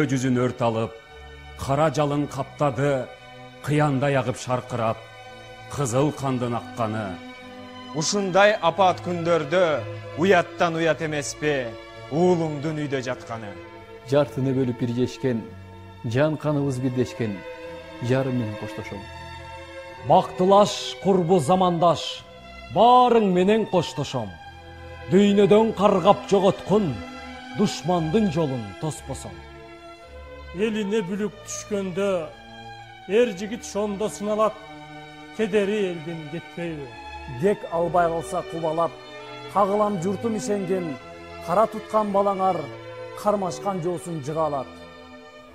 дүйнө жүзүн өрт алып, кара жалын каптады, кыяндай агып шаркырап, кызыл кандын акканы. Ушундай апат күндөрдө уяттан уят эмеспи уулуңдун үйдө жатканы. Жартыны бөлүп бирдешкен, жан каныбыз бирдешкен, жарым менен коштошом. Бактылаш, курбу замандаш, барың менен коштошом. Дүйнөдөн каргап жоготкун, душмандын жолун тоспосом. Элине бүлүк түшкөндө, эр жигит шондо сыналат, кедери элдин кетпейби. Дек албай калса кубалап, кагылам журтум ишенген, кара туткан балаңар, кармашкан жоосун жыгалат.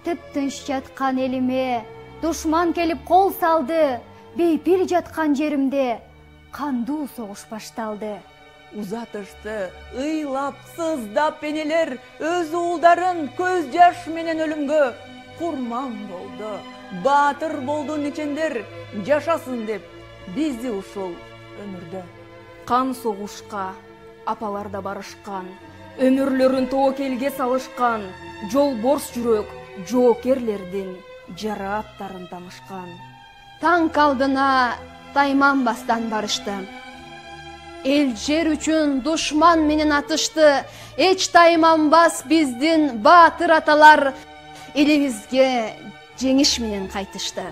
Тып-тынч жаткан элиме душман келип кол салды, бейпил жаткан жеримде кандуу согуш башталды. Узатышты, ыйлап, сыздап энелер өз уулдарын көз жаш менен өлүмгө курман болду. Баатыр болду нечендер жашасын деп бизди ушул өмүрдө. Кан согушка апалар да барышкан, өмүрлөрүн тоокелге салышкан, жолборс жүрөк жоокерлердин жара аттарын тамышкан. Танк алдына тайманбастан барышты. Эл жер үчүн душман менен атышты. Эч тайманбас биздин баатыр аталар элибизге жеңиш менен кайтышты.